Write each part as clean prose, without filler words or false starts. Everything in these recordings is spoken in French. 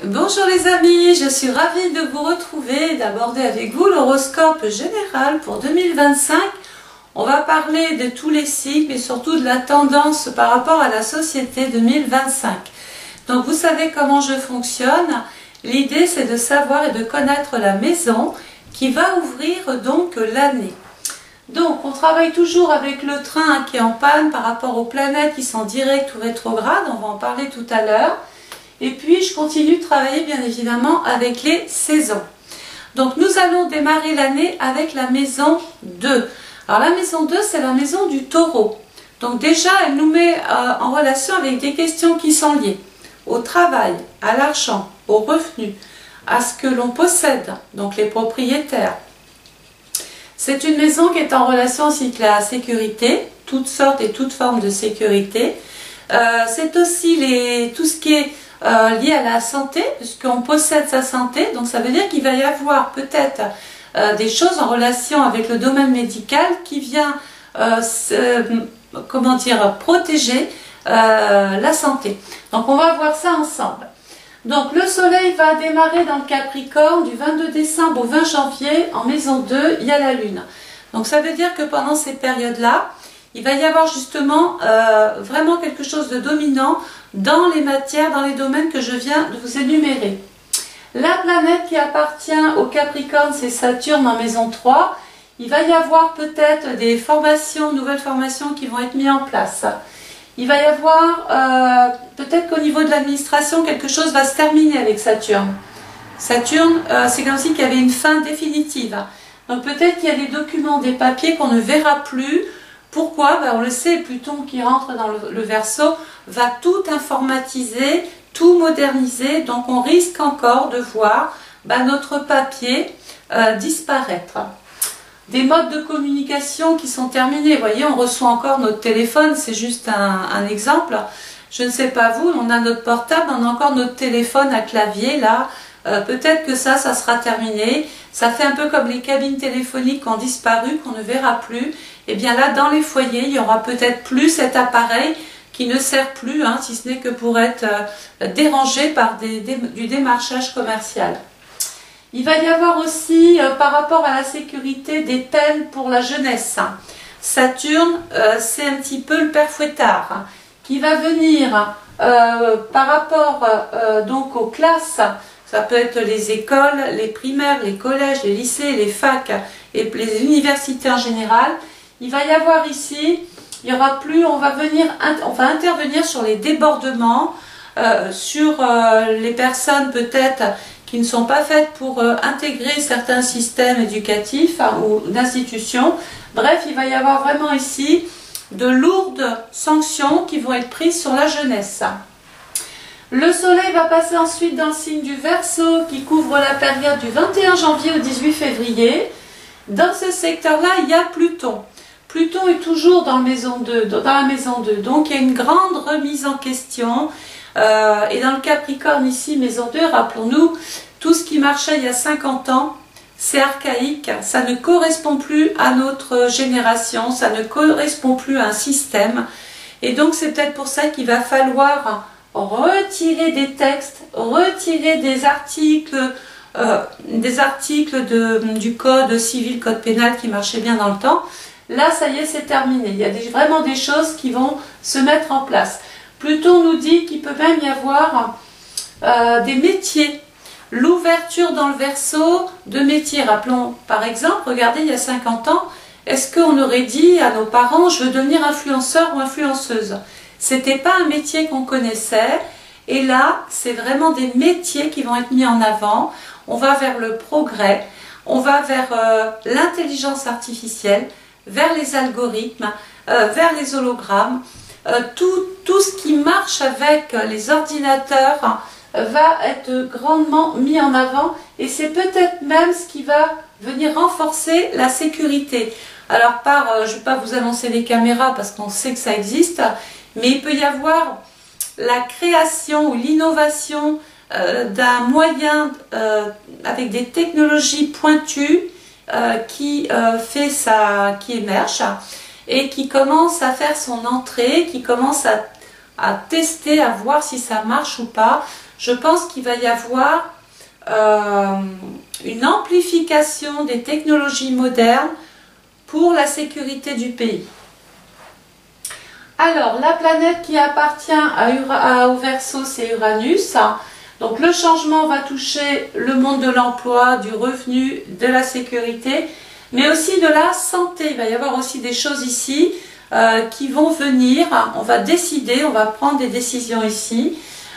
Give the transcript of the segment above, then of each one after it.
Bonjour les amis, je suis ravie de vous retrouver et d'aborder avec vous l'horoscope général pour 2025. On va parler de tous les cycles et surtout de la tendance par rapport à la société 2025. Donc vous savez comment je fonctionne. L'idée c'est de savoir et de connaître la maison qui va ouvrir donc l'année. Donc on travaille toujours avec le train qui est en panne par rapport aux planètes qui sont directes ou rétrogrades, on va en parler tout à l'heure. Et puis je continue de travailler bien évidemment avec les saisons. Donc nous allons démarrer l'année avec la maison 2. Alors la maison 2 c'est la maison du taureau. Donc déjà elle nous met en relation avec des questions qui sont liées au travail, à l'argent, aux revenus, à ce que l'on possède, donc les propriétaires. C'est une maison qui est en relation aussi avec la sécurité, toutes sortes et toutes formes de sécurité. C'est aussi tout ce qui est lié à la santé, puisqu'on possède sa santé, donc ça veut dire qu'il va y avoir peut-être des choses en relation avec le domaine médical qui vient protéger la santé. Donc on va voir ça ensemble. Donc le soleil va démarrer dans le Capricorne du 22 décembre au 20 janvier, en maison 2, il y a la lune. Donc ça veut dire que pendant ces périodes-là, il va y avoir justement vraiment quelque chose de dominant dans les matières, dans les domaines que je viens de vous énumérer. La planète qui appartient au Capricorne, c'est Saturne en maison 3. Il va y avoir peut-être des formations, nouvelles formations qui vont être mises en place. Il va y avoir peut-être qu'au niveau de l'administration, quelque chose va se terminer avec Saturne. Saturne, c'est comme si il y avait une fin définitive. Donc peut-être qu'il y a des documents, des papiers qu'on ne verra plus. Pourquoi? On le sait, Pluton qui rentre dans le Verseau va tout informatiser, tout moderniser, donc on risque encore de voir notre papier disparaître. Des modes de communication qui sont terminés, vous voyez, on reçoit encore notre téléphone, c'est juste un exemple. Je ne sais pas vous, on a notre portable, on a encore notre téléphone à clavier là. Peut-être que ça sera terminé. Ça fait un peu comme les cabines téléphoniques qui ont disparu, qu'on ne verra plus. Et bien là, dans les foyers, il y aura peut-être plus cet appareil qui ne sert plus, si ce n'est que pour être dérangé par du démarchage commercial. Il va y avoir aussi, par rapport à la sécurité, des peines pour la jeunesse. Saturne, c'est un petit peu le père Fouettard, qui va venir par rapport donc aux classes. Ça peut être les écoles, les primaires, les collèges, les lycées, les facs et les universités en général. Il va y avoir ici, il y aura plus, on va intervenir sur les débordements, sur les personnes peut-être qui ne sont pas faites pour intégrer certains systèmes éducatifs ou d'institutions. Bref, il va y avoir vraiment ici de lourdes sanctions qui vont être prises sur la jeunesse. Le soleil va passer ensuite dans le signe du Verseau qui couvre la période du 21 janvier au 18 février. Dans ce secteur-là, il y a Pluton. Pluton est toujours dans la maison 2, donc il y a une grande remise en question. Et dans le Capricorne ici, maison 2, rappelons-nous, tout ce qui marchait il y a 50 ans, c'est archaïque, ça ne correspond plus à notre génération, ça ne correspond plus à un système. Et donc c'est peut-être pour ça qu'il va falloir retirer des textes, retirer des articles du code civil, code pénal qui marchaient bien dans le temps. Là, ça y est, c'est terminé. Il y a vraiment des choses qui vont se mettre en place. Pluton nous dit qu'il peut même y avoir des métiers. L'ouverture dans le Verseau de métiers. Rappelons, par exemple, regardez, il y a 50 ans, est-ce qu'on aurait dit à nos parents, je veux devenir influenceur ou influenceuse? C'était pas un métier qu'on connaissait. Et là, c'est vraiment des métiers qui vont être mis en avant. On va vers le progrès, on va vers l'intelligence artificielle, vers les algorithmes, vers les hologrammes. Tout ce qui marche avec les ordinateurs va être grandement mis en avant et c'est peut-être même ce qui va venir renforcer la sécurité. Alors je ne vais pas vous annoncer les caméras parce qu'on sait que ça existe, mais il peut y avoir la création ou l'innovation d'un moyen avec des technologies pointues qui émerge et qui commence à faire son entrée, qui commence à à tester, à voir si ça marche ou pas. Je pense qu'il va y avoir une amplification des technologies modernes pour la sécurité du pays. Alors, la planète qui appartient au Verseau, c'est Uranus. Donc, le changement va toucher le monde de l'emploi, du revenu, de la sécurité, mais aussi de la santé. Il va y avoir aussi des choses ici qui vont venir. On va décider, on va prendre des décisions ici.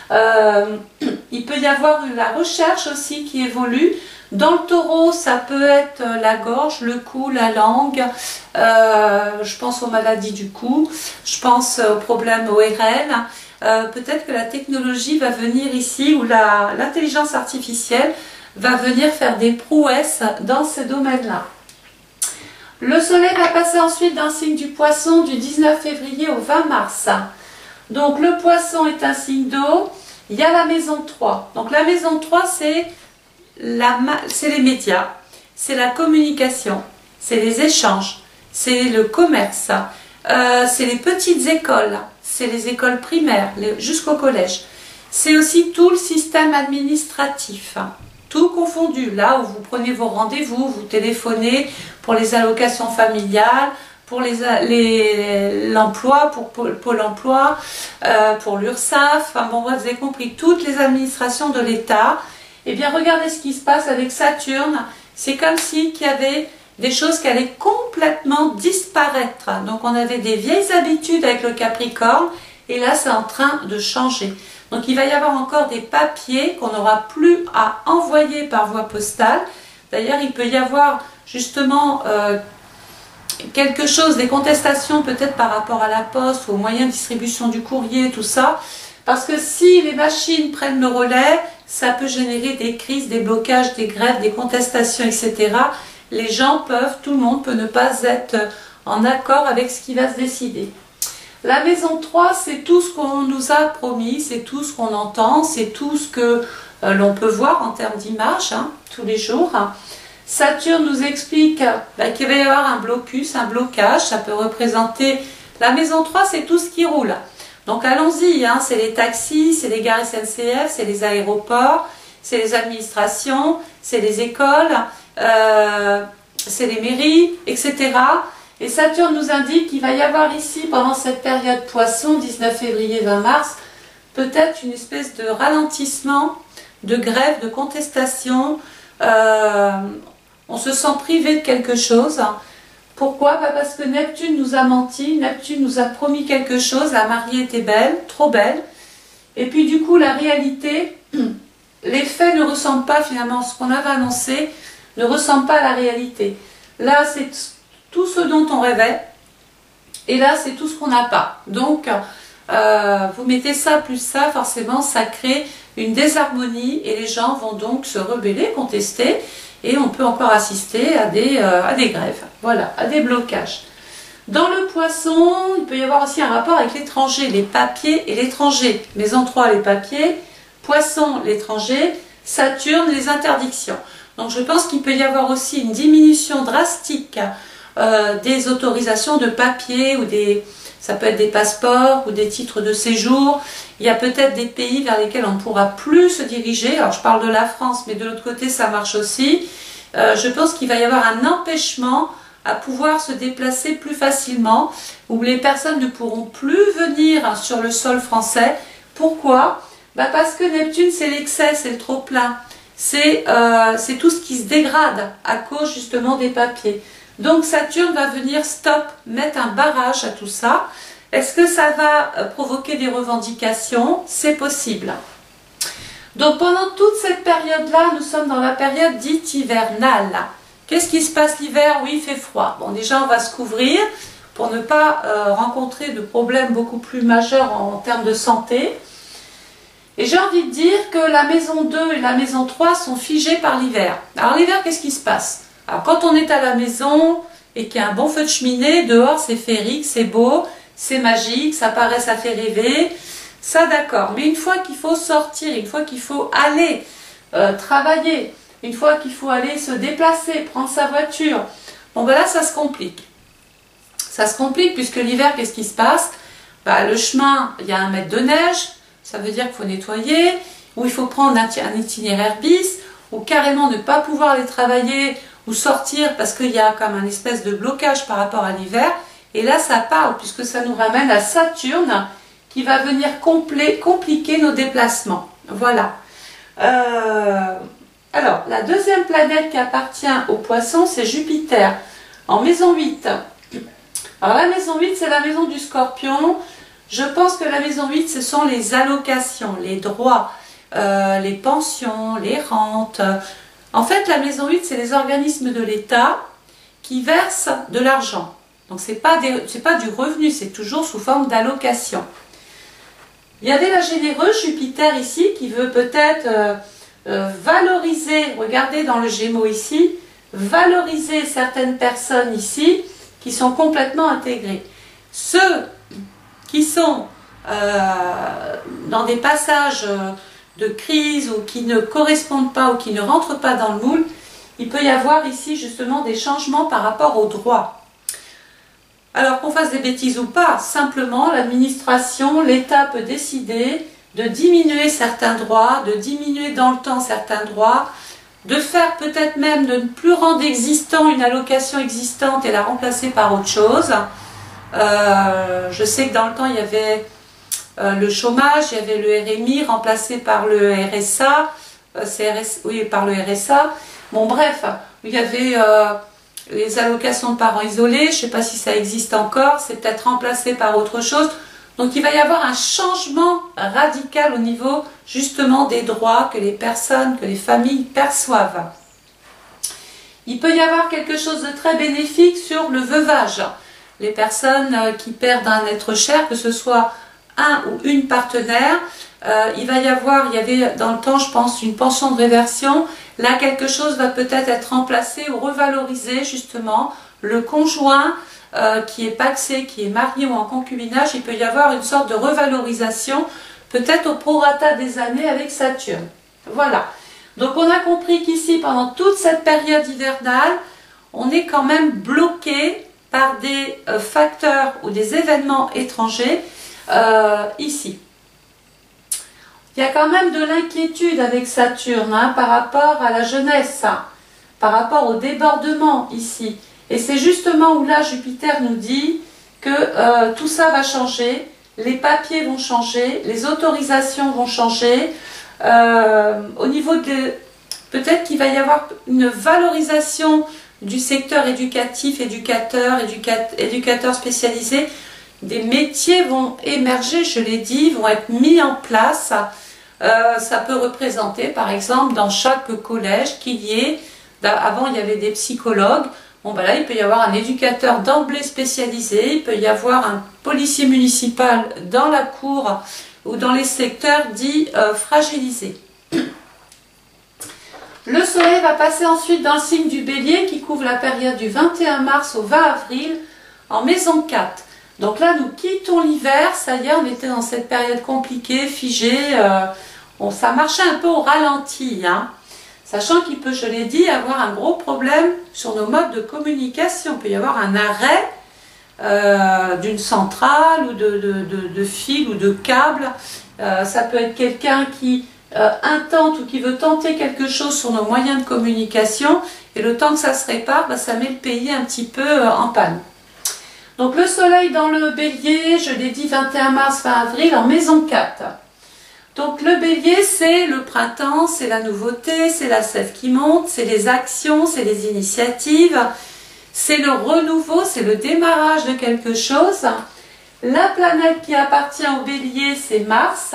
Il peut y avoir la recherche aussi qui évolue. Dans le Taureau, ça peut être la gorge, le cou, la langue. Je pense aux maladies du cou, je pense aux problèmes ORL. Peut-être que la technologie va venir ici, ou l'intelligence artificielle va venir faire des prouesses dans ces domaines-là. Le soleil va passer ensuite dans le signe du Poisson du 19 février au 20 mars. Donc le Poisson est un signe d'eau. Il y a la maison 3. Donc la maison 3, c'est les médias, c'est la communication, c'est les échanges, c'est le commerce, c'est les petites écoles, c'est les écoles primaires jusqu'au collège. C'est aussi tout le système administratif, tout confondu. Là où vous prenez vos rendez-vous, vous téléphonez pour les allocations familiales, pour l'emploi, pour Pôle emploi, pour l'URSSAF, enfin bon, vous avez compris, toutes les administrations de l'État. Eh bien, regardez ce qui se passe avec Saturne. C'est comme si il y avait des choses qui allaient complètement disparaître. Donc, on avait des vieilles habitudes avec le Capricorne, et là, c'est en train de changer. Donc, il va y avoir encore des papiers qu'on n'aura plus à envoyer par voie postale. D'ailleurs, il peut y avoir justement quelque chose, des contestations peut-être par rapport à la poste, ou aux moyens de distribution du courrier, tout ça. Parce que si les machines prennent le relais, ça peut générer des crises, des blocages, des grèves, des contestations, etc. Les gens peuvent, tout le monde peut ne pas être en accord avec ce qui va se décider. La maison 3, c'est tout ce qu'on nous a promis, c'est tout ce qu'on entend, c'est tout ce que l'on peut voir en termes d'image, tous les jours. Saturne nous explique qu'il va y avoir un blocus, un blocage, ça peut représenter... La maison 3, c'est tout ce qui roule. Donc allons-y, c'est les taxis, c'est les gares SNCF, c'est les aéroports, c'est les administrations, c'est les écoles, c'est les mairies, etc. Et Saturne nous indique qu'il va y avoir ici, pendant cette période Poisson, 19 février-20 mars, peut-être une espèce de ralentissement, de grève, de contestation. On se sent privé de quelque chose. Pourquoi? Parce que Neptune nous a menti, Neptune nous a promis quelque chose, la mariée était belle, trop belle. Et puis du coup, la réalité, les faits ne ressemblent pas finalement, ce qu'on avait annoncé ne ressemble pas à la réalité. Là, c'est tout ce dont on rêvait, et là, c'est tout ce qu'on n'a pas. Donc, vous mettez ça plus ça, forcément, ça crée une désharmonie, et les gens vont donc se rebeller, contester, et on peut encore assister à des grèves, voilà, à des blocages. Dans le Poisson, il peut y avoir aussi un rapport avec l'étranger, les papiers et l'étranger. Maison 3, les papiers, Poisson, l'étranger, Saturne, les interdictions. Donc je pense qu'il peut y avoir aussi une diminution drastique des autorisations de papier, ou ça peut être des passeports ou des titres de séjour. Il y a peut-être des pays vers lesquels on ne pourra plus se diriger. Alors je parle de la France, mais de l'autre côté ça marche aussi. Je pense qu'il va y avoir un empêchement à pouvoir se déplacer plus facilement, où les personnes ne pourront plus venir sur le sol français. Pourquoi? Parce que Neptune, c'est l'excès, c'est le trop-plein. C'est tout ce qui se dégrade à cause justement des papiers. Donc Saturne va venir mettre un barrage à tout ça. Est-ce que ça va provoquer des revendications? C'est possible. Donc pendant toute cette période-là, nous sommes dans la période dite hivernale. Qu'est-ce qui se passe l'hiver? Oui, il fait froid. Bon, déjà on va se couvrir pour ne pas rencontrer de problèmes beaucoup plus majeurs en termes de santé. Et j'ai envie de dire que la maison 2 et la maison 3 sont figées par l'hiver. Alors l'hiver, qu'est-ce qui se passe? Alors quand on est à la maison et qu'il y a un bon feu de cheminée, dehors c'est féerique, c'est beau, c'est magique, ça paraît, ça fait rêver, ça d'accord. Mais une fois qu'il faut sortir, une fois qu'il faut aller travailler, une fois qu'il faut aller se déplacer, prendre sa voiture, bon ben là ça se complique. Ça se complique puisque l'hiver, qu'est-ce qui se passe? bah, le chemin, il y a 1 mètre de neige, ça veut dire qu'il faut nettoyer, ou il faut prendre un itinéraire bis, ou carrément ne pas pouvoir aller travailler ou sortir parce qu'il y a comme un espèce de blocage par rapport à l'hiver. Et là, ça parle, puisque ça nous ramène à Saturne, qui va venir compliquer nos déplacements. Voilà. Alors, la deuxième planète qui appartient aux poissons, c'est Jupiter, en maison 8. Alors, la maison 8, c'est la maison du Scorpion. Je pense que la maison 8, ce sont les allocations, les droits, les pensions, les rentes. En fait, la maison 8, c'est les organismes de l'État qui versent de l'argent. Donc, ce n'est pas du revenu, c'est toujours sous forme d'allocation. Il y avait la généreuse Jupiter ici qui veut peut-être valoriser, regardez dans le Gémeaux ici, valoriser certaines personnes ici qui sont complètement intégrées. Ceux qui sont dans des passages de crise ou qui ne correspondent pas ou qui ne rentrent pas dans le moule, il peut y avoir ici justement des changements par rapport aux droits. Alors qu'on fasse des bêtises ou pas, simplement l'administration, l'État peut décider de diminuer certains droits, de diminuer dans le temps certains droits, de faire peut-être même de ne plus rendre existant une allocation existante et la remplacer par autre chose. Je sais que dans le temps il y avait le chômage, il y avait le RMI remplacé par le RSA, oui, par le RSA. Bon bref, il y avait les allocations de parents isolés, je ne sais pas si ça existe encore, c'est peut-être remplacé par autre chose. Donc il va y avoir un changement radical au niveau justement des droits que les personnes, que les familles perçoivent. Il peut y avoir quelque chose de très bénéfique sur le veuvage. Les personnes qui perdent un être cher, que ce soit un ou une partenaire, il y avait dans le temps, je pense, une pension de réversion. Là, quelque chose va peut-être être remplacé ou revalorisé, justement. Le conjoint qui est pacsé, qui est marié ou en concubinage, il peut y avoir une sorte de revalorisation, peut-être au prorata des années avec Saturne. Voilà. Donc, on a compris qu'ici, pendant toute cette période hivernale, on est quand même bloqué par des facteurs ou des événements étrangers ici. Il y a quand même de l'inquiétude avec Saturne par rapport à la jeunesse, par rapport au débordement ici. Et c'est justement où là Jupiter nous dit que tout ça va changer, les papiers vont changer, les autorisations vont changer. Au niveau de... Peut-être qu'il va y avoir une valorisation du secteur éducatif, éducateur spécialisé. Des métiers vont émerger, je l'ai dit, vont être mis en place. Ça peut représenter, par exemple, dans chaque collège qu'il y ait, avant il y avait des psychologues, bon ben là il peut y avoir un éducateur d'emblée spécialisé, il peut y avoir un policier municipal dans la cour ou dans les secteurs dits fragilisés. Le soleil va passer ensuite dans le signe du Bélier qui couvre la période du 21 mars au 20 avril en maison 4. Donc là, nous quittons l'hiver, ça y est, on était dans cette période compliquée, figée, ça marchait un peu au ralenti, sachant qu'il peut, je l'ai dit, avoir un gros problème sur nos modes de communication. Il peut y avoir un arrêt d'une centrale ou de fil ou de câble. Ça peut être quelqu'un qui intente ou qui veut tenter quelque chose sur nos moyens de communication, et le temps que ça se répare, ça met le pays un petit peu en panne. Donc le soleil dans le bélier, je l'ai dit, 21 mars, 20 avril, en maison 4. Donc le bélier, c'est le printemps, c'est la nouveauté, c'est la sève qui monte, c'est les actions, c'est les initiatives, c'est le renouveau, c'est le démarrage de quelque chose. La planète qui appartient au bélier, c'est Mars.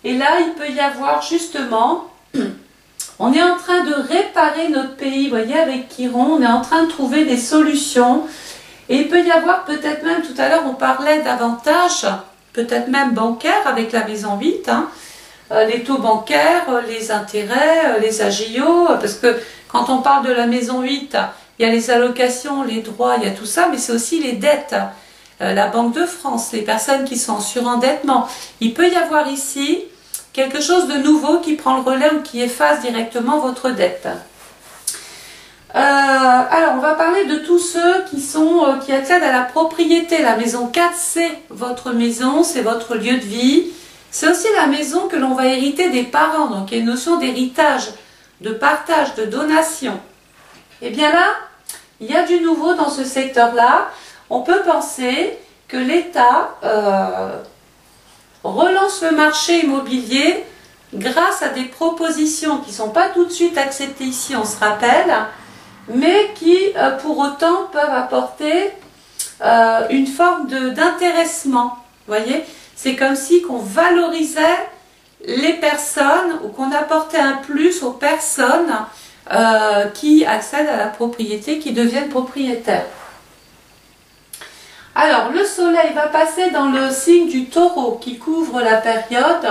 Et là, il peut y avoir justement, on est en train de réparer notre pays, vous voyez, avec Chiron, on est en train de trouver des solutions. Et il peut y avoir peut-être même, tout à l'heure on parlait d'avantages, peut-être même bancaires avec la maison 8, les taux bancaires, les intérêts, les AGIO, parce que quand on parle de la maison 8, il y a les allocations, les droits, il y a tout ça, mais c'est aussi les dettes. La Banque de France, les personnes qui sont en surendettement. Il peut y avoir ici quelque chose de nouveau qui prend le relais ou qui efface directement votre dette. Alors, on va parler de tous ceux qui accèdent à la propriété. La maison 4, c'est votre maison, c'est votre lieu de vie. C'est aussi la maison que l'on va hériter des parents. Donc, il y a une notion d'héritage, de partage, de donation. Et bien là, il y a du nouveau dans ce secteur-là. On peut penser que l'État relance le marché immobilier grâce à des propositions qui ne sont pas tout de suite acceptées ici, on se rappelle, mais qui, pour autant, peuvent apporter une forme d'intéressement. Vous voyez, c'est comme si qu'on valorisait les personnes ou qu'on apportait un plus aux personnes qui accèdent à la propriété, qui deviennent propriétaires. Alors, le soleil va passer dans le signe du taureau qui couvre la période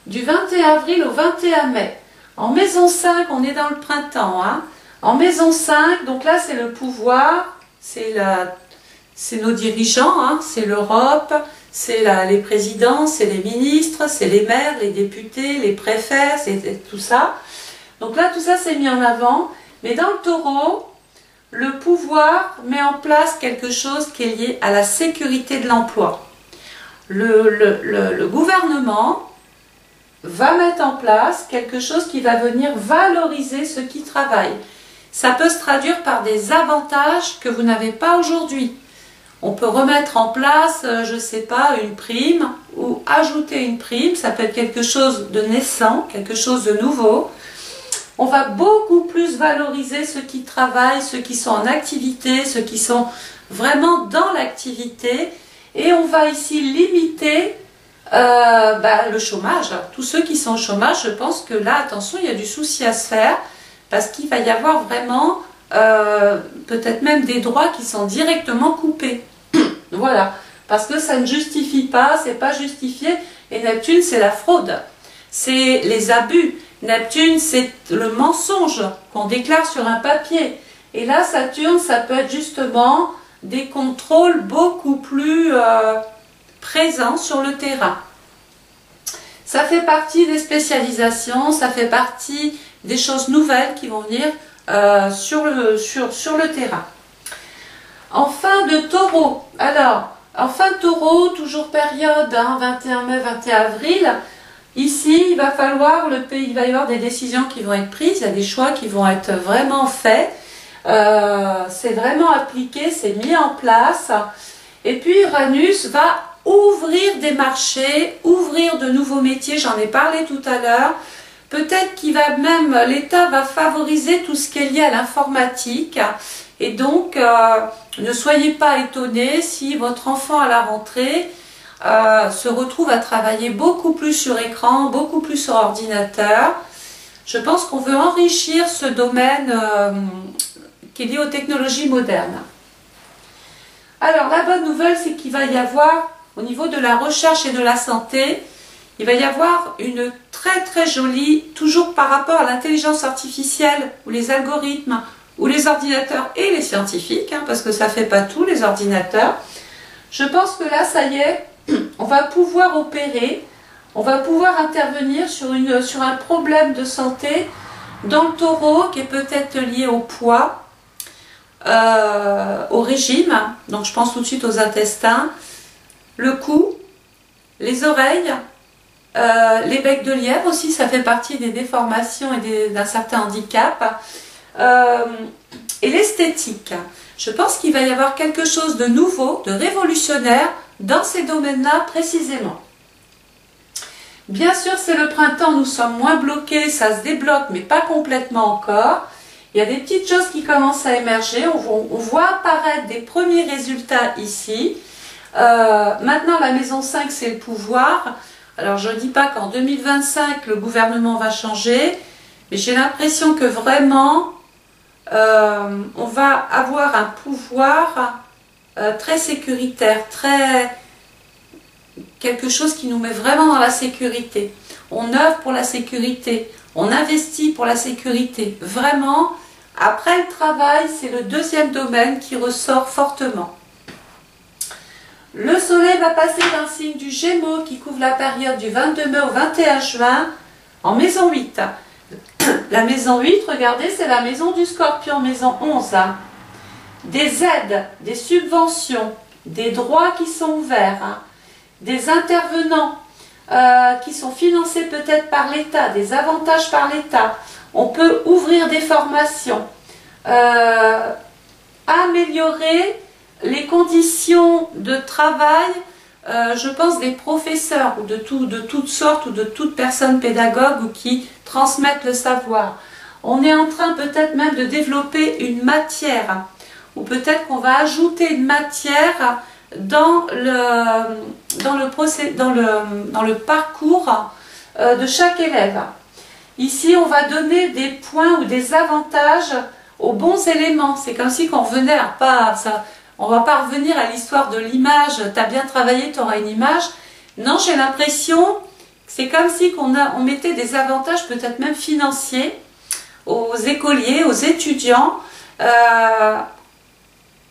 du 21 avril au 21 mai. En maison 5, on est dans le printemps. Hein. En maison 5, donc là c'est le pouvoir, c'est nos dirigeants, hein, c'est l'Europe, c'est les présidents, c'est les ministres, c'est les maires, les députés, les préfets, c'est tout ça. Donc là tout ça c'est mis en avant, mais dans le taureau, le pouvoir met en place quelque chose qui est lié à la sécurité de l'emploi. Le gouvernement va mettre en place quelque chose qui va venir valoriser ceux qui travaillent. Ça peut se traduire par des avantages que vous n'avez pas aujourd'hui. On peut remettre en place, je ne sais pas, une prime ou ajouter une prime. Ça peut être quelque chose de naissant, quelque chose de nouveau. On va beaucoup plus valoriser ceux qui travaillent, ceux qui sont en activité, ceux qui sont vraiment dans l'activité. Et on va ici limiter le chômage. Tous ceux qui sont au chômage, je pense que là, attention, il y a du souci à se faire parce qu'il va y avoir vraiment peut-être même des droits qui sont directement coupés. Voilà, parce que ça ne justifie pas, c'est pas justifié. Et Neptune, c'est la fraude, c'est les abus. Neptune, c'est le mensonge qu'on déclare sur un papier. Et là, Saturne, ça peut être justement des contrôles beaucoup plus présents sur le terrain. Ça fait partie des spécialisations, ça fait partie des choses nouvelles qui vont venir sur le terrain. En fin de taureau, alors, en fin de taureau, toujours période, hein, 21 mai, 21 avril, ici, il va falloir, il va y avoir des décisions qui vont être prises, il y a des choix qui vont être vraiment faits, c'est vraiment appliqué, c'est mis en place, et puis Uranus va ouvrir des marchés, ouvrir de nouveaux métiers, j'en ai parlé tout à l'heure. Peut-être qu'il va même, l'État va favoriser tout ce qui est lié à l'informatique. Et donc, ne soyez pas étonnés si votre enfant à la rentrée se retrouve à travailler beaucoup plus sur écran, beaucoup plus sur ordinateur. Je pense qu'on veut enrichir ce domaine qui est lié aux technologies modernes. Alors, la bonne nouvelle, c'est qu'il va y avoir, au niveau de la recherche et de la santé, il va y avoir une très très jolie, toujours par rapport à l'intelligence artificielle, ou les algorithmes, ou les ordinateurs et les scientifiques, hein, parce que ça ne fait pas tout, les ordinateurs. Je pense que là, ça y est, on va pouvoir opérer, on va pouvoir intervenir sur un problème de santé dans le taureau qui est peut-être lié au poids, au régime, donc je pense tout de suite aux intestins, le cou, les oreilles, les becs de lièvre aussi, ça fait partie des déformations et d'un certain handicap, et l'esthétique. Je pense qu'il va y avoir quelque chose de nouveau, de révolutionnaire dans ces domaines-là précisément. Bien sûr, c'est le printemps, nous sommes moins bloqués, ça se débloque, mais pas complètement encore. Il y a des petites choses qui commencent à émerger, on voit apparaître des premiers résultats ici. Maintenant, la maison 5, c'est le pouvoir. Alors, je ne dis pas qu'en 2025, le gouvernement va changer, mais j'ai l'impression que vraiment, on va avoir un pouvoir très sécuritaire, quelque chose qui nous met vraiment dans la sécurité. On œuvre pour la sécurité, on investit pour la sécurité. Vraiment, après le travail, c'est le deuxième domaine qui ressort fortement. Le soleil va passer d'un signe du Gémeaux qui couvre la période du 22 mai au 21 juin en maison 8. La maison 8, regardez, c'est la maison du Scorpion, maison 11. Hein. Des aides, des subventions, des droits qui sont ouverts, hein. Des intervenants qui sont financés peut-être par l'État, des avantages par l'État. On peut ouvrir des formations, améliorer les conditions de travail, je pense, des professeurs ou de toutes sortes ou de toute personne pédagogue ou qui transmettent le savoir. On est en train peut-être même de développer une matière ou peut-être qu'on va ajouter une matière dans le parcours de chaque élève. Ici, on va donner des points ou des avantages aux bons éléments. C'est comme si on revenait à pas ça. On ne va pas revenir à l'histoire de l'image. Tu as bien travaillé, tu auras une image. Non, j'ai l'impression que c'est comme si on mettait des avantages, peut-être même financiers, aux écoliers, aux étudiants.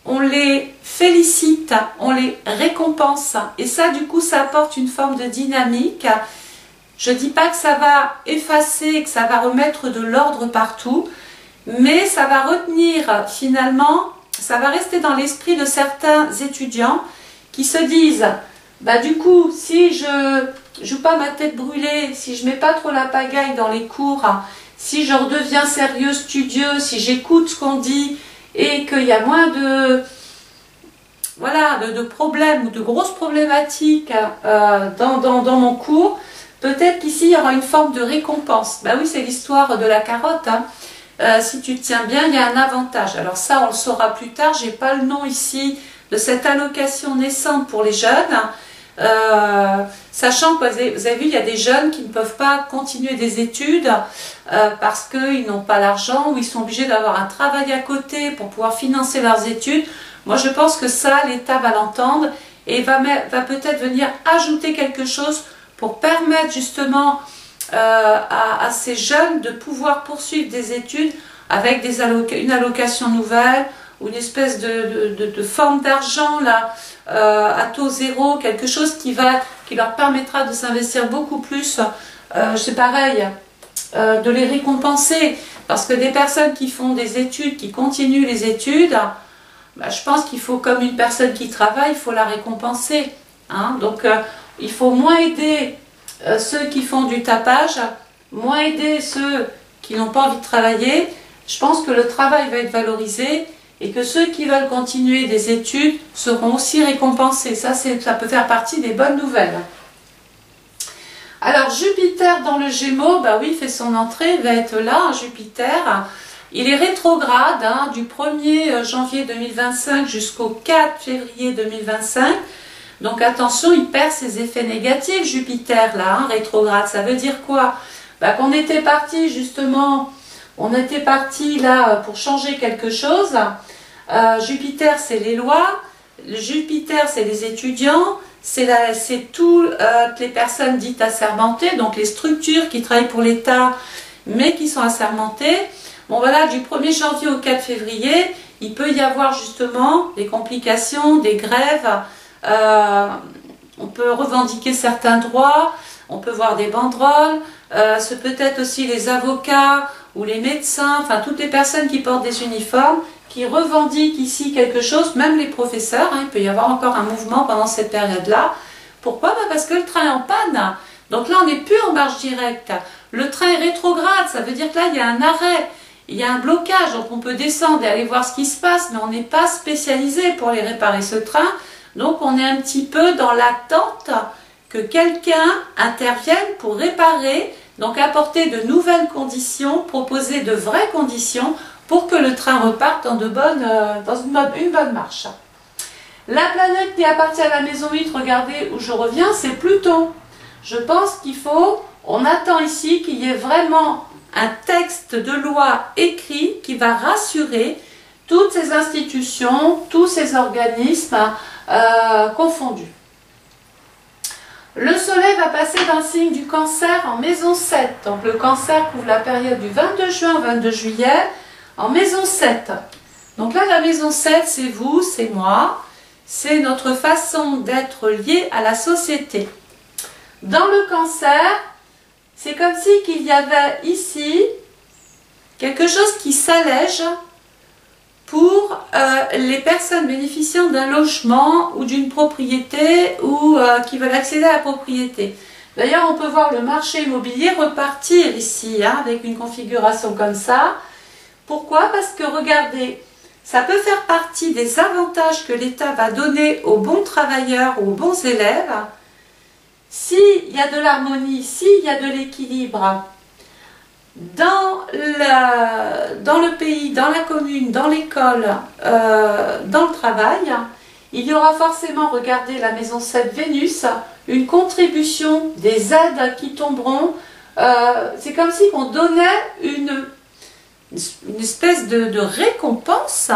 On les félicite, on les récompense. Et ça, du coup, ça apporte une forme de dynamique. Je ne dis pas que ça va effacer, que ça va remettre de l'ordre partout, mais ça va retenir finalement, ça va rester dans l'esprit de certains étudiants qui se disent, bah du coup, si je joue pas ma tête brûlée, si je mets pas trop la pagaille dans les cours, si je redeviens sérieux, studieux, si j'écoute ce qu'on dit et qu'il y a moins de, voilà, de problèmes ou de grosses problématiques dans mon cours, peut-être qu'ici il y aura une forme de récompense. Bah oui, c'est l'histoire de la carotte, hein. Si tu te tiens bien, il y a un avantage. Alors ça, on le saura plus tard. J'ai pas le nom ici de cette allocation naissante pour les jeunes. Sachant que vous avez vu, il y a des jeunes qui ne peuvent pas continuer des études parce qu'ils n'ont pas l'argent ou ils sont obligés d'avoir un travail à côté pour pouvoir financer leurs études. Moi, je pense que ça, l'État va l'entendre et va peut-être venir ajouter quelque chose pour permettre justement à ces jeunes de pouvoir poursuivre des études avec une allocation nouvelle ou une espèce de forme d'argent là à taux zéro, quelque chose qui leur permettra de s'investir beaucoup plus. C'est pareil, de les récompenser, parce que des personnes qui font des études, qui continuent les études, bah, je pense qu'il faut, comme une personne qui travaille, il faut la récompenser, hein. Donc il faut moins aider ceux qui font du tapage, moins aider ceux qui n'ont pas envie de travailler. Je pense que le travail va être valorisé et que ceux qui veulent continuer des études seront aussi récompensés. Ça peut faire partie des bonnes nouvelles. Alors Jupiter dans le Gémeaux, bah oui, il fait son entrée, il va être là, hein, Jupiter. Il est rétrograde hein, du 1er janvier 2025 jusqu'au 4 février 2025. Donc attention, il perd ses effets négatifs, Jupiter, là, hein, rétrograde. Ça veut dire quoi? Bah, qu'on était parti justement, on était parti là pour changer quelque chose. Jupiter, c'est les lois. Jupiter, c'est les étudiants. C'est toutes les personnes dites assermentées, donc les structures qui travaillent pour l'État, mais qui sont assermentées. Bon voilà, du 1er janvier au 4 février, il peut y avoir justement des complications, des grèves. On peut revendiquer certains droits, on peut voir des banderoles, c'est peut-être aussi les avocats ou les médecins, enfin toutes les personnes qui portent des uniformes, qui revendiquent ici quelque chose, même les professeurs, hein, il peut y avoir encore un mouvement pendant cette période-là. Pourquoi? Bah parce que le train est en panne, donc là on n'est plus en marche directe, le train est rétrograde, ça veut dire que là il y a un arrêt, il y a un blocage, donc on peut descendre et aller voir ce qui se passe, mais on n'est pas spécialisé pour les réparer ce train. Donc on est un petit peu dans l'attente que quelqu'un intervienne pour réparer, donc apporter de nouvelles conditions, proposer de vraies conditions pour que le train reparte dans une bonne marche. La planète qui appartient à la maison 8, regardez où je reviens, c'est Pluton. Je pense on attend ici qu'il y ait vraiment un texte de loi écrit qui va rassurer toutes ces institutions, tous ces organismes confondus. Le soleil va passer d'un signe du Cancer en maison 7. Donc le Cancer couvre la période du 22 juin au 22 juillet en maison 7. Donc là, la maison 7, c'est vous, c'est moi. C'est notre façon d'être lié à la société. Dans le Cancer, c'est comme si qu'il y avait ici quelque chose qui s'allège pour les personnes bénéficiant d'un logement ou d'une propriété ou qui veulent accéder à la propriété. D'ailleurs, on peut voir le marché immobilier repartir ici, hein, avec une configuration comme ça. Pourquoi? Parce que regardez, ça peut faire partie des avantages que l'État va donner aux bons travailleurs ou aux bons élèves. S'il y a de l'harmonie, s'il y a de l'équilibre dans le pays, dans la commune, dans l'école, dans le travail, il y aura forcément, regardez la maison 7 Vénus, une contribution des aides qui tomberont. C'est comme si on donnait une espèce de récompense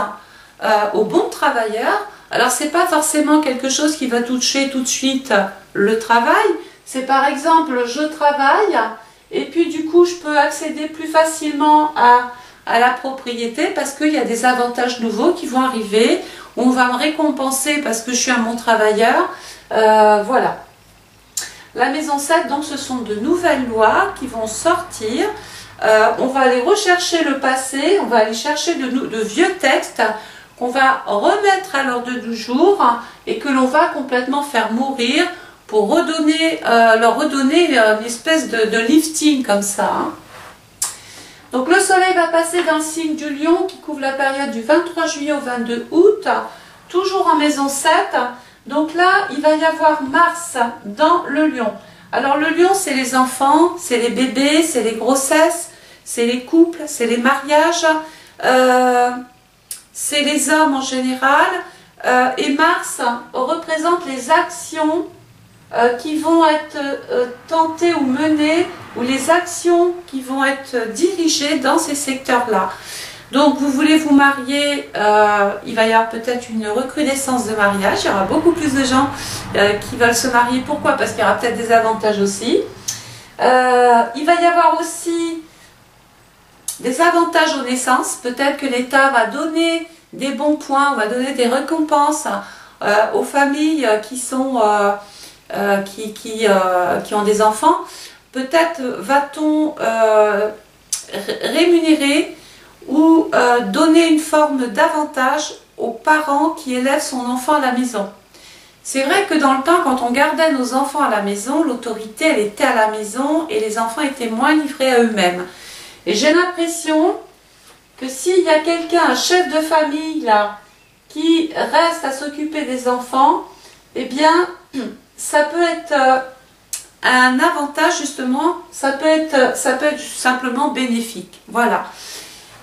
aux bons travailleurs. Alors c'est pas forcément quelque chose qui va toucher tout de suite le travail, c'est par exemple je travaille et puis du coup je peux accéder plus facilement à la propriété parce qu'il y a des avantages nouveaux qui vont arriver, on va me récompenser parce que je suis un bon travailleur, voilà. La maison 7, donc ce sont de nouvelles lois qui vont sortir. On va aller rechercher le passé, on va aller chercher de vieux textes qu'on va remettre à l'ordre du jour et que l'on va complètement faire mourir pour leur redonner une espèce de lifting comme ça. Hein. Donc le soleil va passer dans le signe du Lion qui couvre la période du 23 juillet au 22 août, toujours en maison 7. Donc là, il va y avoir Mars dans le Lion. Alors le Lion, c'est les enfants, c'est les bébés, c'est les grossesses, c'est les couples, c'est les mariages, c'est les hommes en général. Et Mars représente les actions qui vont être tentées ou menées, ou les actions qui vont être dirigées dans ces secteurs-là. Donc vous voulez vous marier, il va y avoir peut-être une recrudescence de mariage, il y aura beaucoup plus de gens qui veulent se marier. Pourquoi? Parce qu'il y aura peut-être des avantages aussi. Il va y avoir aussi des avantages aux naissances, peut-être que l'État va donner des bons points, va donner des récompenses aux familles qui ont des enfants. Peut-être va-t-on rémunérer ou donner une forme d'avantage aux parents qui élèvent son enfant à la maison. C'est vrai que dans le temps, quand on gardait nos enfants à la maison, l'autorité, elle était à la maison et les enfants étaient moins livrés à eux-mêmes. Et j'ai l'impression que s'il y a quelqu'un, un chef de famille là, qui reste à s'occuper des enfants, eh bien, ça peut être un avantage justement, ça peut être simplement bénéfique. Voilà.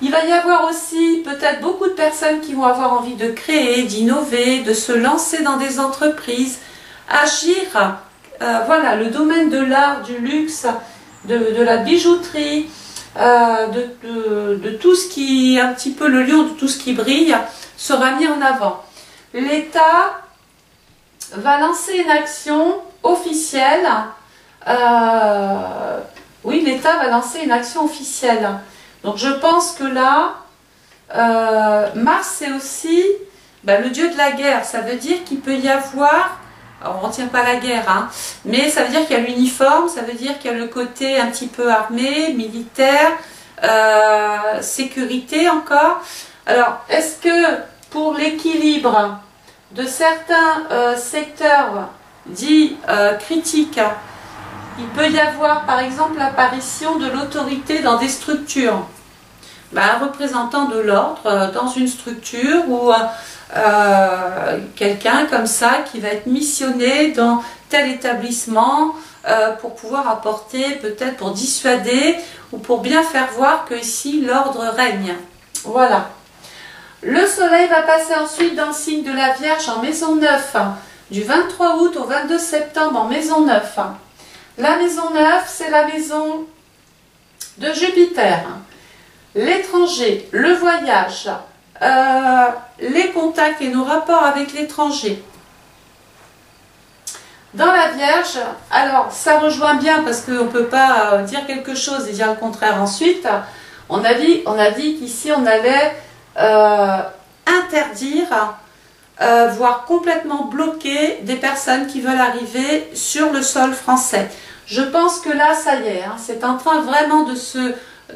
Il va y avoir aussi peut-être beaucoup de personnes qui vont avoir envie de créer, d'innover, de se lancer dans des entreprises, agir. Voilà, le domaine de l'art, du luxe, de la bijouterie, de tout ce qui est un petit peu le lion de tout ce qui brille, sera mis en avant. L'État va lancer une action officielle. Oui, l'État va lancer une action officielle. Donc je pense que là, Mars c'est aussi le dieu de la guerre. Ça veut dire qu'il peut y avoir, alors on ne retient pas la guerre, hein, mais ça veut dire qu'il y a l'uniforme, ça veut dire qu'il y a le côté un petit peu armé, militaire, sécurité encore. Alors est-ce que pour l'équilibre de certains secteurs dits critiques, il peut y avoir par exemple l'apparition de l'autorité dans des structures, un représentant de l'ordre dans une structure ou quelqu'un comme ça qui va être missionné dans tel établissement pour pouvoir apporter, peut-être pour dissuader ou pour bien faire voir que ici l'ordre règne. Voilà. Le soleil va passer ensuite dans le signe de la Vierge en maison 9, du 23 août au 22 septembre en maison 9. La maison 9, c'est la maison de Jupiter. L'étranger, le voyage, les contacts et nos rapports avec l'étranger. Dans la Vierge, alors ça rejoint bien parce qu'on ne peut pas dire quelque chose et dire le contraire ensuite. On a dit qu'ici on allait interdire, voire complètement bloquer des personnes qui veulent arriver sur le sol français. Je pense que là, ça y est, hein, c'est en train vraiment de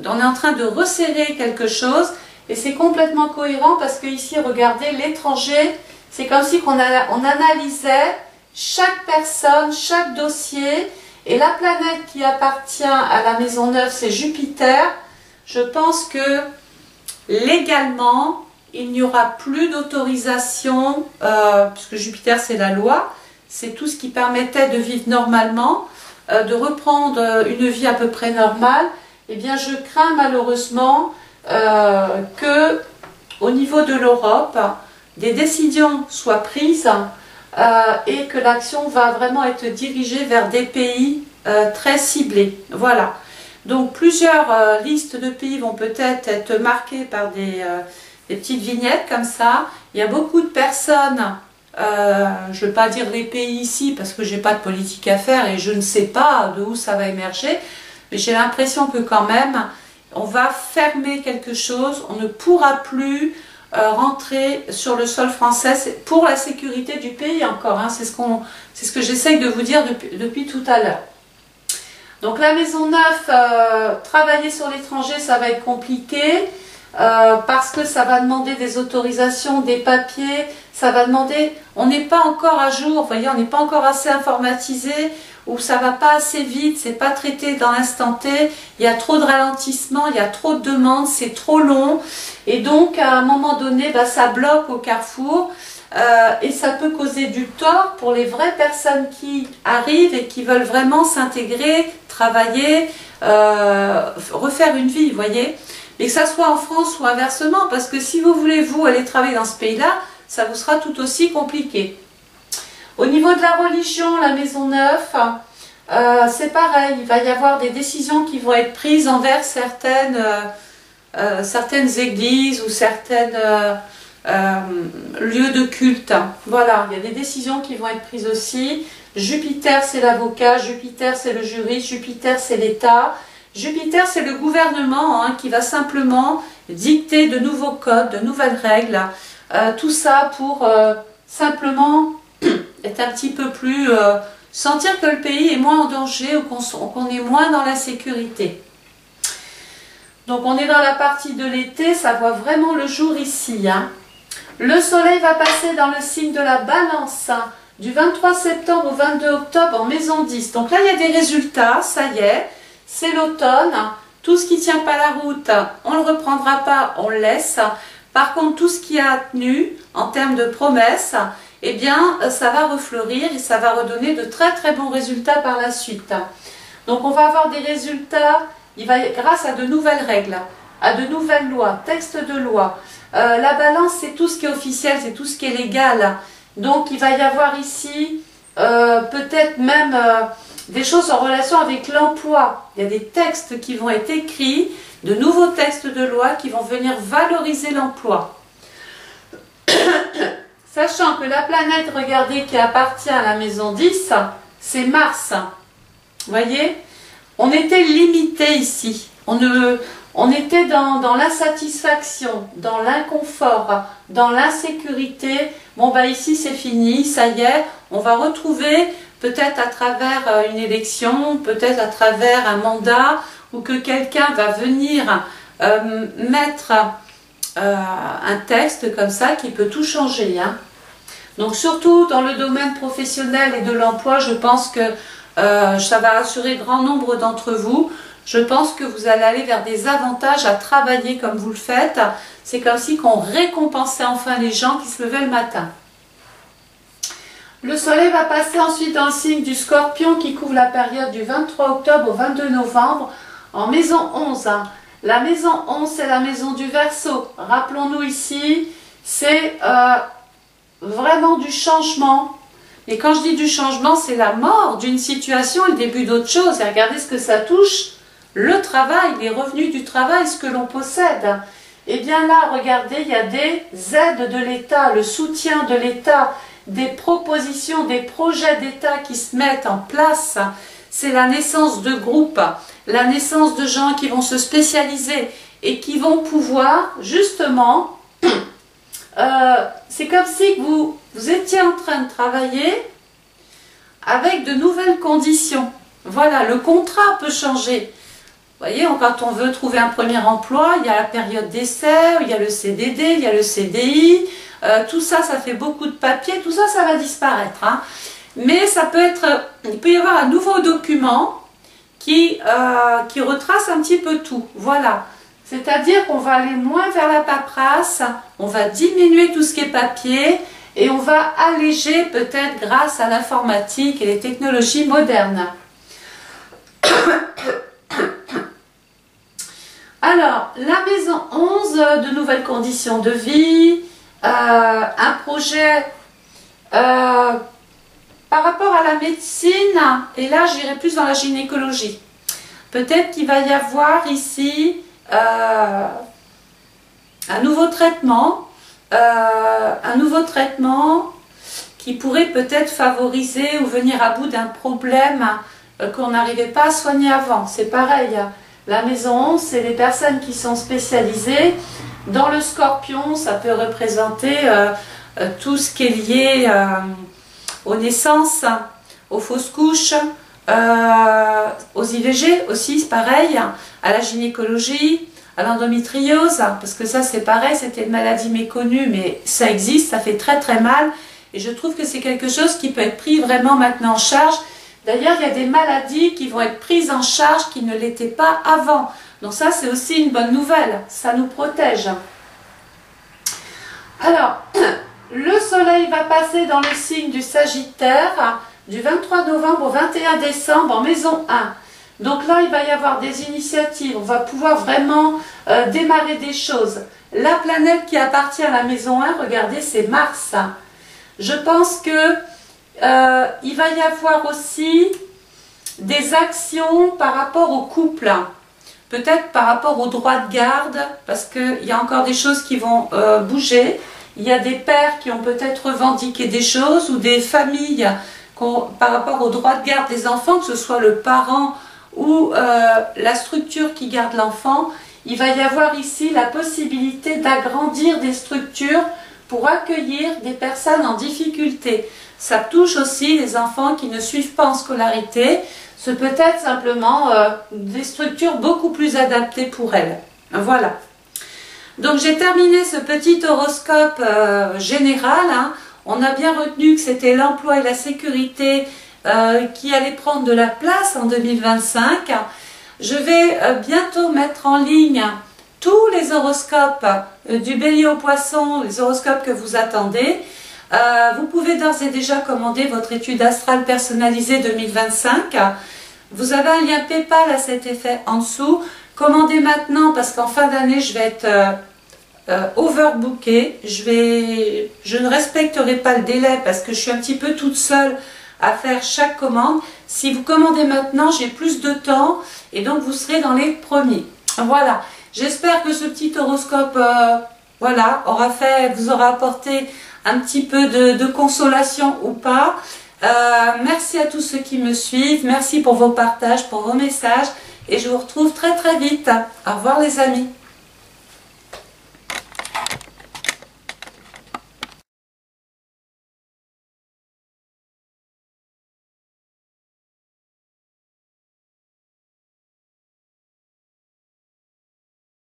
on est en train de resserrer quelque chose et c'est complètement cohérent parce que ici, regardez, l'étranger, c'est comme si on analysait chaque personne, chaque dossier et la planète qui appartient à la maison 9, c'est Jupiter. Je pense que légalement, il n'y aura plus d'autorisation, puisque Jupiter c'est la loi, c'est tout ce qui permettait de vivre normalement, de reprendre une vie à peu près normale. Eh bien, je crains malheureusement que, au niveau de l'Europe, des décisions soient prises et que l'action va vraiment être dirigée vers des pays très ciblés. Voilà. Donc, plusieurs listes de pays vont peut-être être marquées par des petites vignettes comme ça. Il y a beaucoup de personnes, je ne veux pas dire les pays ici parce que je n'ai pas de politique à faire et je ne sais pas de où ça va émerger, mais j'ai l'impression que quand même, on va fermer quelque chose, on ne pourra plus rentrer sur le sol français pour la sécurité du pays encore. Hein, c'est ce que j'essaye de vous dire depuis tout à l'heure. Donc la maison 9, travailler sur l'étranger, ça va être compliqué. Parce que ça va demander des autorisations, des papiers, ça va demander, on n'est pas encore à jour, vous voyez, on n'est pas encore assez informatisé, ou ça va pas assez vite, c'est pas traité dans l'instant T, il y a trop de ralentissement, il y a trop de demandes, c'est trop long, et donc à un moment donné, bah, ça bloque au carrefour, et ça peut causer du tort pour les vraies personnes qui arrivent et qui veulent vraiment s'intégrer, travailler, refaire une vie, vous voyez. Et que ça soit en France ou inversement, parce que si vous voulez, vous, aller travailler dans ce pays-là, ça vous sera tout aussi compliqué. Au niveau de la religion, la maison 9, c'est pareil, il va y avoir des décisions qui vont être prises envers certaines églises ou certains lieux de culte. Voilà, il y a des décisions qui vont être prises aussi. Jupiter, c'est l'avocat, Jupiter, c'est le juriste, Jupiter, c'est l'État. Jupiter, c'est le gouvernement hein, qui va simplement dicter de nouveaux codes, de nouvelles règles. Tout ça pour simplement être un petit peu plus... sentir que le pays est moins en danger ou qu'on est moins dans la sécurité. Donc on est dans la partie de l'été, ça voit vraiment le jour ici. Hein. Le soleil va passer dans le signe de la balance hein, du 23 septembre au 22 octobre en maison 10. Donc là, il y a des résultats, ça y est. C'est l'automne, tout ce qui ne tient pas la route, on ne le reprendra pas, on le laisse. Par contre, tout ce qui a tenu en termes de promesses, eh bien, ça va refleurir et ça va redonner de très très bons résultats par la suite. Donc, on va avoir des résultats grâce à de nouvelles règles, à de nouvelles lois, textes de loi. La balance, c'est tout ce qui est officiel, c'est tout ce qui est légal. Donc, il va y avoir ici peut-être même... des choses en relation avec l'emploi. Il y a des textes qui vont être écrits, de nouveaux textes de loi qui vont venir valoriser l'emploi. Sachant que la planète, regardez, qui appartient à la maison 10, c'est Mars. Vous voyez, on était limité ici. On était dans l'insatisfaction, dans l'inconfort, dans l'insécurité. Bon, bah ici, c'est fini, ça y est, on va retrouver... peut-être à travers une élection, peut-être à travers un mandat, ou que quelqu'un va venir mettre un texte comme ça qui peut tout changer. Hein. Donc surtout dans le domaine professionnel et de l'emploi, je pense que ça va rassurer grand nombre d'entre vous. Je pense que vous allez aller vers des avantages à travailler comme vous le faites. C'est comme si on récompensait enfin les gens qui se levaient le matin. Le soleil va passer ensuite dans le signe du Scorpion qui couvre la période du 23 octobre au 22 novembre en maison 11. La maison 11, c'est la maison du Verseau. Rappelons-nous ici, c'est vraiment du changement. Et quand je dis du changement, c'est la mort d'une situation et le début d'autre chose. Et regardez ce que ça touche, le travail, les revenus du travail, ce que l'on possède. Et bien là, regardez, il y a des aides de l'État, le soutien de l'État, des propositions, des projets d'État qui se mettent en place. C'est la naissance de groupes, la naissance de gens qui vont se spécialiser et qui vont pouvoir justement, c'est comme si vous étiez en train de travailler avec de nouvelles conditions. Voilà, le contrat peut changer. Vous voyez, quand on veut trouver un premier emploi, il y a la période d'essai, il y a le CDD, il y a le CDI. Tout ça, ça fait beaucoup de papier. Tout ça, ça va disparaître. Hein. Mais ça peut être, il peut y avoir un nouveau document qui retrace un petit peu tout. Voilà. C'est-à-dire qu'on va aller moins vers la paperasse, on va diminuer tout ce qui est papier et on va alléger peut-être grâce à l'informatique et les technologies modernes. Alors, la maison 11, de nouvelles conditions de vie, un projet par rapport à la médecine, et là j'irai plus dans la gynécologie. Peut-être qu'il va y avoir ici un nouveau traitement qui pourrait peut-être favoriser ou venir à bout d'un problème qu'on n'arrivait pas à soigner avant. C'est pareil, la maison 11, c'est les personnes qui sont spécialisées. Dans le scorpion, ça peut représenter tout ce qui est lié aux naissances, aux fausses couches, aux IVG aussi, c'est pareil, à la gynécologie, à l'endométriose, parce que ça c'est pareil, c'était une maladie méconnue, mais ça existe, ça fait très très mal, et je trouve que c'est quelque chose qui peut être pris vraiment maintenant en charge. D'ailleurs, il y a des maladies qui vont être prises en charge qui ne l'étaient pas avant. Donc ça, c'est aussi une bonne nouvelle, ça nous protège. Alors, le soleil va passer dans le signe du Sagittaire du 23 novembre au 21 décembre en maison 1. Donc là, il va y avoir des initiatives, on va pouvoir vraiment démarrer des choses. La planète qui appartient à la maison 1, regardez, c'est Mars. Je pense que il va y avoir aussi des actions par rapport au couple, peut-être par rapport au droit de garde, parce qu'il y a encore des choses qui vont bouger. Il y a des pères qui ont peut-être revendiqué des choses, ou des familles par rapport au droit de garde des enfants, que ce soit le parent ou la structure qui garde l'enfant. Il va y avoir ici la possibilité d'agrandir des structures pour accueillir des personnes en difficulté. Ça touche aussi les enfants qui ne suivent pas en scolarité. C'est peut-être simplement des structures beaucoup plus adaptées pour elles. Voilà. Donc j'ai terminé ce petit horoscope général. Hein. On a bien retenu que c'était l'emploi et la sécurité qui allaient prendre de la place en 2025. Je vais bientôt mettre en ligne tous les horoscopes du Bélier au Poisson, les horoscopes que vous attendez. Vous pouvez d'ores et déjà commander votre étude astrale personnalisée 2025. Vous avez un lien PayPal à cet effet en dessous. Commandez maintenant parce qu'en fin d'année, je vais être overbookée. Je ne respecterai pas le délai parce que je suis un petit peu toute seule à faire chaque commande. Si vous commandez maintenant, j'ai plus de temps et donc vous serez dans les premiers. Voilà. J'espère que ce petit horoscope voilà, vous aura apporté un petit peu de consolation ou pas. Merci à tous ceux qui me suivent. Merci pour vos partages, pour vos messages. Et je vous retrouve très très vite. Au revoir les amis.